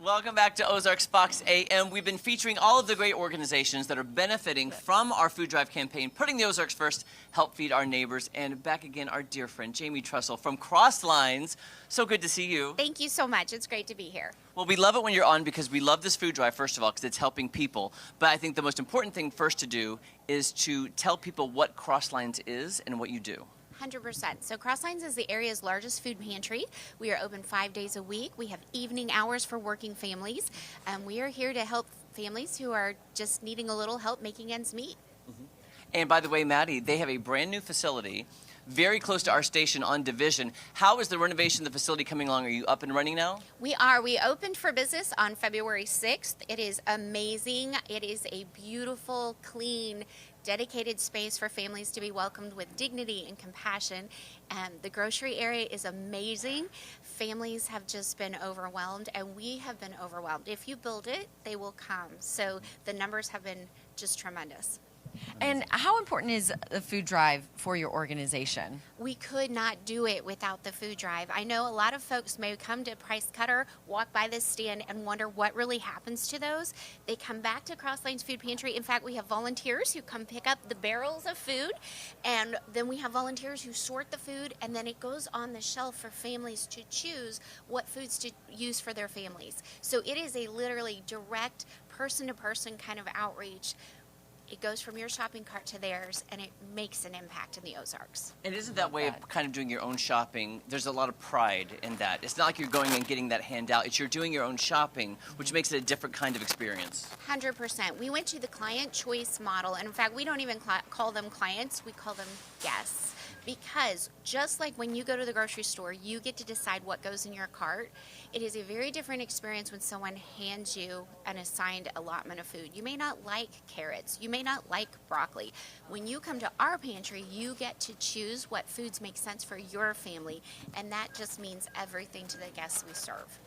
Welcome back to Ozarks Fox AM. We've been featuring all of the great organizations that are benefiting from our food drive campaign, putting the Ozarks first, help feed our neighbors, and back again, our dear friend, Jamie Trussell from Crosslines. So good to see you. Thank you so much. It's great to be here. Well, we love it when you're on because we love this food drive, first of all, because it's helping people. But I think the most important thing first to do is to tell people what Crosslines is and what you do. 100%. So Crosslines is the area's largest food pantry. We are open 5 days a week. We have evening hours for working families. And we are here to help families who are just needing a little help making ends meet. And by the way, Maddie, they have a brand new facility very close to our station on Division. How is the renovation of the facility coming along? Are you up and running now? We are. We opened for business on February 6th. It is amazing. It is a beautiful, clean, dedicated space for families to be welcomed with dignity and compassion. The grocery area is amazing. Families have just been overwhelmed, and we have been overwhelmed. If you build it, they will come. So the numbers have been just tremendous. And how important is the food drive for your organization? We could not do it without the food drive. I know a lot of folks may come to Price Cutter, walk by this stand, and wonder what really happens to those. They come back to Crosslines Food Pantry. In fact, we have volunteers who come pick up the barrels of food, and then we have volunteers who sort the food, and then it goes on the shelf for families to choose what foods to use for their families. So it is a literally direct person-to-person kind of outreach. It goes from your shopping cart to theirs, and it makes an impact in the Ozarks. And isn't that way of kind of doing your own shopping, there's a lot of pride in that. It's not like you're going and getting that handout. It's you're doing your own shopping, which makes it a different kind of experience. 100%. We went to the client choice model, and in fact, we don't even call them clients, we call them guests. Because just like when you go to the grocery store, you get to decide what goes in your cart. It is a very different experience when someone hands you an assigned allotment of food. You may not like carrots. You may not like broccoli. When you come to our pantry, you get to choose what foods make sense for your family, and that just means everything to the guests we serve.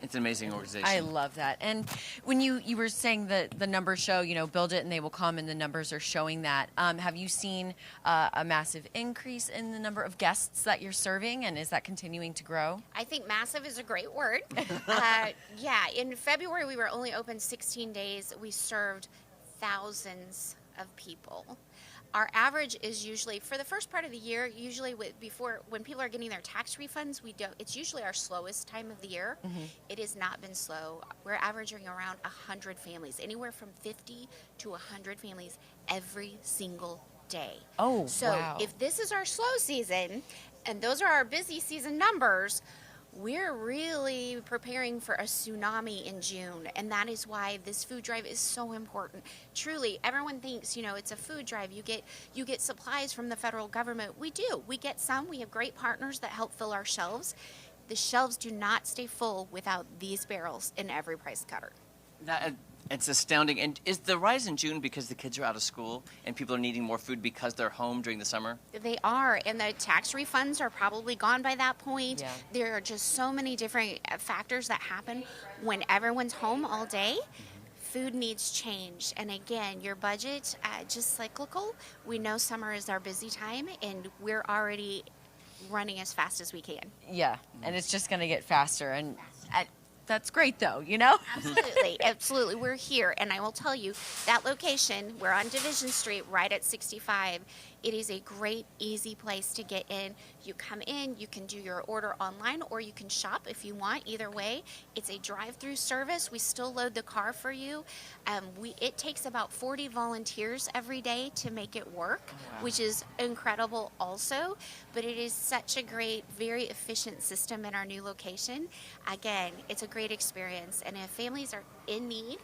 It's an amazing organization. I love that. And when you were saying that the numbers show, build it and they will come, and the numbers are showing that. Have you seen a massive increase in the number of guests that you're serving, and is that continuing to grow? I think massive is a great word. In February we were only open 16 days. We served thousands of people. Our average is usually, for the first part of the year, usually when people are getting their tax refunds, it's usually our slowest time of the year. It has not been slow. We're averaging around 100 families, anywhere from 50 to 100 families every single day. Oh, so wow. If this is our slow season, and those are our busy season numbers, we're really preparing for a tsunami in June, and that is why this food drive is so important. Truly, everyone thinks, it's a food drive. You get supplies from the federal government. We do. We get some. We have great partners that help fill our shelves. The shelves do not stay full without these barrels in every Price Cutter. It's astounding. And is the rise in June because the kids are out of school and people are needing more food because they're home during the summer? They are, and the tax refunds are probably gone by that point. Yeah. There are just so many different factors that happen when everyone's home all day. Food needs change, and again, your budget, just cyclical. We know summer is our busy time, and we're already running as fast as we can. Yeah, and it's just going to get faster, and that's great, though, Absolutely, absolutely. We're here, and I will tell you, that location, we're on Division Street, right at 65. It is a great, easy place to get in. You come in, you can do your order online, or you can shop if you want. Either way, it's a drive-through service. We still load the car for you. It takes about 40 volunteers every day to make it work, which is incredible also. But it is such a great, very efficient system in our new location. Again, it's a great experience, and if families are in need,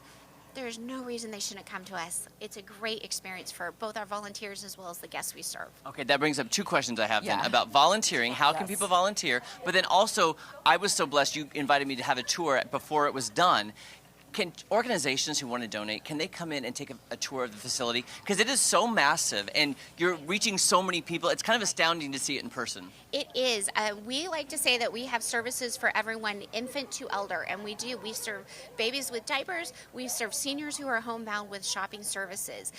there's no reason they shouldn't come to us. It's a great experience for both our volunteers as well as the guests we serve. Okay, that brings up two questions I have then about volunteering. How can people volunteer? But then also, I was so blessed you invited me to have a tour before it was done. Can organizations who want to donate, can they come in and take a tour of the facility? Because it is so massive and you're reaching so many people. It's kind of astounding to see it in person. It is. We like to say that we have services for everyone, infant to elder, and we do. We serve babies with diapers. We serve seniors who are homebound with shopping services.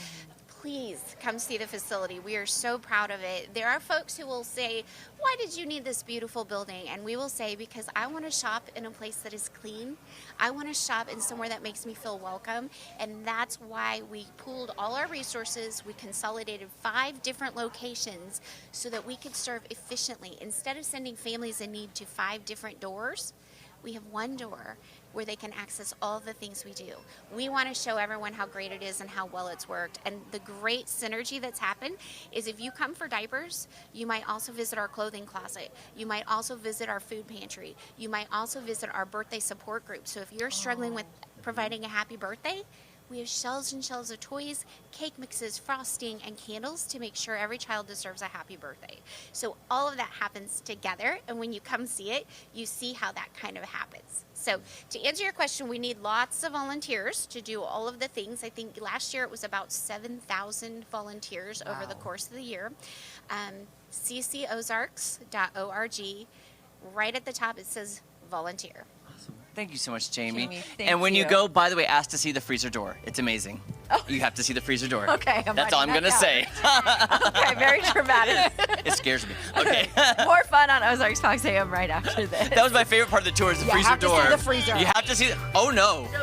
please come see the facility. We are so proud of it. There are folks who will say, why did you need this beautiful building? And we will say, because I want to shop in a place that is clean. I want to shop in somewhere that makes me feel welcome. And that's why we pooled all our resources. We consolidated 5 different locations so that we could serve efficiently. Instead of sending families in need to 5 different doors, we have one door where they can access all the things we do. We want to show everyone how great it is and how well it's worked. And the great synergy that's happened is if you come for diapers, you might also visit our clothing closet. You might also visit our food pantry. You might also visit our birthday support group. So if you're struggling with providing a happy birthday, we have shelves and shelves of toys, cake mixes, frosting, and candles to make sure every child deserves a happy birthday. So all of that happens together, and when you come see it, you see how that kind of happens. So to answer your question, we need lots of volunteers to do all of the things. I think last year it was about 7,000 volunteers over the course of the year. ccozarks.org. Right at the top it says volunteer. Thank you so much, Jamie. Thank and when you you. go, by the way, ask to see the freezer door. It's amazing. Oh. You have to see the freezer door. Okay, That's all I'm going to say. Okay, very dramatic. It scares me. Okay. More fun on Ozarks Fox AM right after this. That was my favorite part of the tour is the freezer have to door. see the freezer. You have to see. Oh, no.